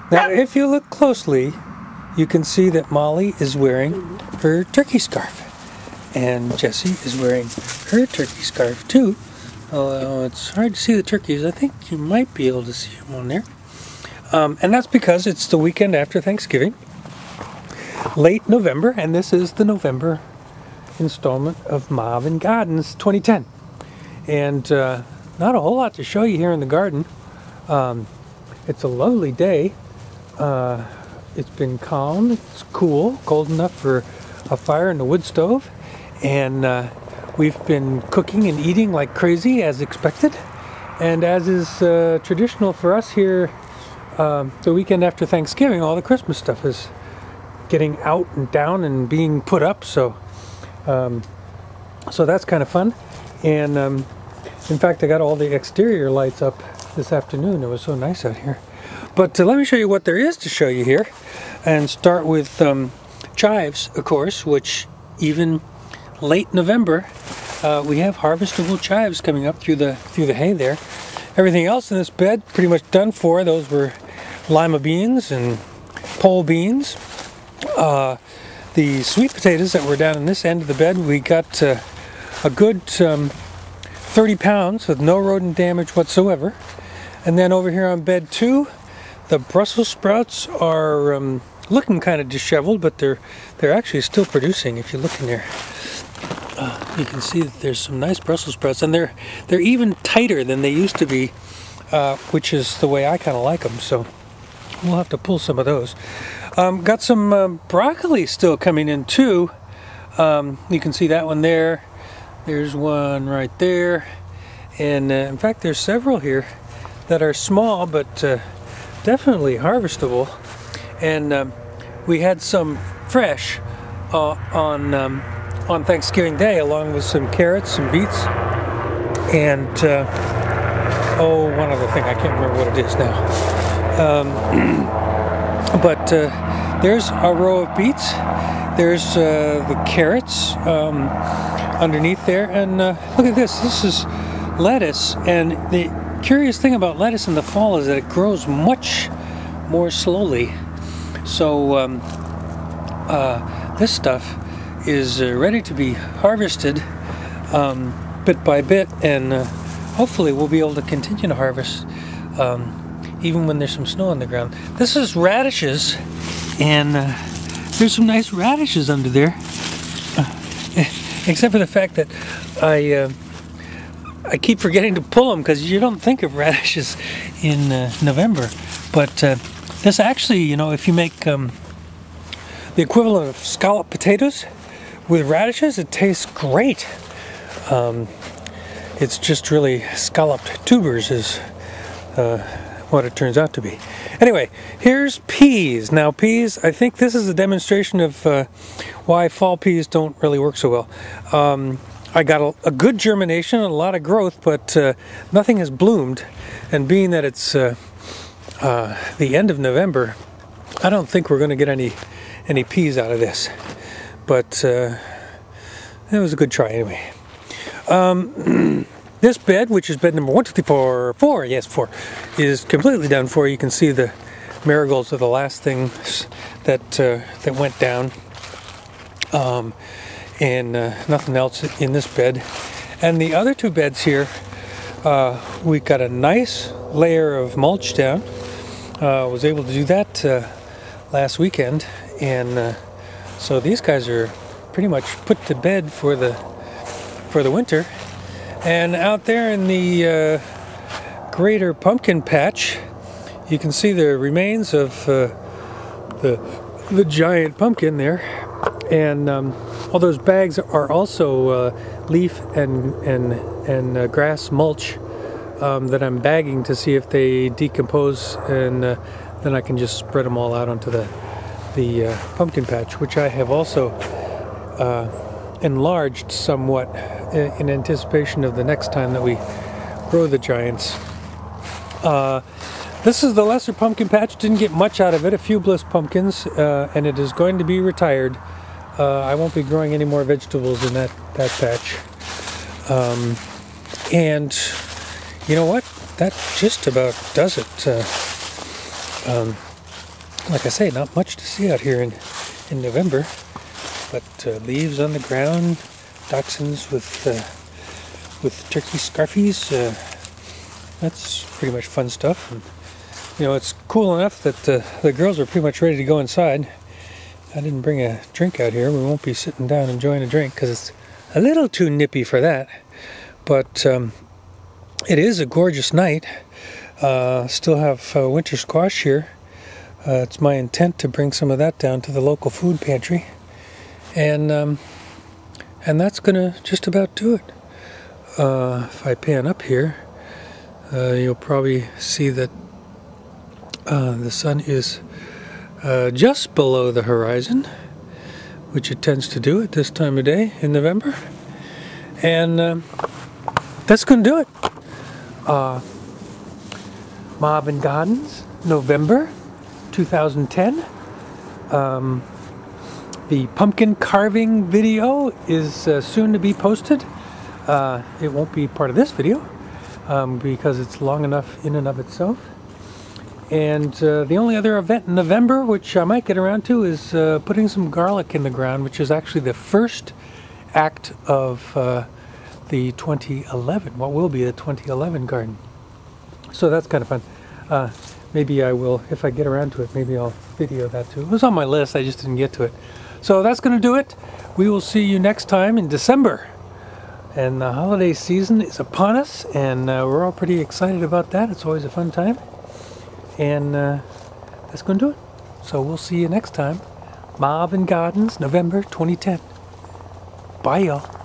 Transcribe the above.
Now, if you look closely, you can see that Molly is wearing her turkey scarf. And Jessie is wearing her turkey scarf too. Although it's hard to see the turkeys. I think you might be able to see them on there. And that's because it's the weekend after Thanksgiving. Late November, and this is the November installment of Marvin Gardens 2010. And not a whole lot to show you here in the garden. It's a lovely day. It's been calm, it's cool, cold enough for a fire in the wood stove. And we've been cooking and eating like crazy as expected. And as is traditional for us here, the weekend after Thanksgiving, all the Christmas stuff is getting out and down and being put up. So that's kind of fun. And in fact, I got all the exterior lights up this afternoon. It was so nice out here. But let me show you what there is to show you here. And start with chives, of course, which even late November, we have harvestable chives coming up through the hay there. Everything else in this bed pretty much done for. Those were lima beans and pole beans. The sweet potatoes that were down in this end of the bed, we got a good 30 pounds with no rodent damage whatsoever. And then over here on bed 2, the Brussels sprouts are looking kind of disheveled, but they're actually still producing. If you look in there, you can see that there's some nice Brussels sprouts, and they're even tighter than they used to be, which is the way I kind of like them. So we'll have to pull some of those. Got some broccoli still coming in too. You can see that one there. There's one right there, and in fact, there's several here that are small, but definitely harvestable. And we had some fresh on Thanksgiving Day, along with some carrots and beets, and one other thing, I can't remember what it is now. But there's a row of beets. There's the carrots underneath there, and look at this. This is lettuce, and the curious thing about lettuce in the fall is that it grows much more slowly. So this stuff is ready to be harvested bit by bit, and hopefully we'll be able to continue to harvest even when there's some snow on the ground. This is radishes, and there's some nice radishes under there, except for the fact that I keep forgetting to pull them, because you don't think of radishes in November. But this actually, you know, if you make the equivalent of scalloped potatoes with radishes, it tastes great. It's just really scalloped tubers is what it turns out to be. Anyway, here's peas. Now peas, I think this is a demonstration of why fall peas don't really work so well. I got a good germination and a lot of growth, but nothing has bloomed. And being that it's the end of November, I don't think we're going to get any peas out of this. But it was a good try anyway. This bed, which is bed number 1, 2, 3, 4, 4, yes, 4, is completely done for. You can see the marigolds are the last things that went down. And nothing else in this bed. And the other 2 beds here, we got a nice layer of mulch down. Was able to do that last weekend, and so these guys are pretty much put to bed for the winter. And out there in the greater pumpkin patch, you can see the remains of the giant pumpkin there, and all those bags are also leaf and grass mulch that I'm bagging to see if they decompose, and then I can just spread them all out onto the pumpkin patch, which I have also enlarged somewhat in anticipation of the next time that we grow the giants. This is the lesser pumpkin patch. Didn't get much out of it, a few bliss pumpkins, and it is going to be retired. I won't be growing any more vegetables in that patch. And you know what? That just about does it. like I say, not much to see out here in November, but leaves on the ground, dachshunds with turkey scarfies. That's pretty much fun stuff. And, you know, it's cool enough that the girls are pretty much ready to go inside. I didn't bring a drink out here. We won't be sitting down enjoying a drink because it's a little too nippy for that. But it is a gorgeous night. Still have winter squash here. It's my intent to bring some of that down to the local food pantry. And that's gonna just about do it. If I pan up here, you'll probably see that the sun is just below the horizon, which it tends to do at this time of day in November. And that's going to do it. Marvin Gardens, November 2010. The pumpkin carving video is soon to be posted. It won't be part of this video because it's long enough in and of itself. And the only other event in November, which I might get around to, is putting some garlic in the ground, which is actually the first act of the 2011, what will be the 2011 garden. So that's kind of fun. Maybe I will, if I get around to it, maybe I'll video that too. It was on my list, I just didn't get to it. So that's going to do it. We will see you next time in December. And the holiday season is upon us, and we're all pretty excited about that. It's always a fun time. And that's going to do it. So we'll see you next time. Marvin Gardens, November 2010. Bye, y'all.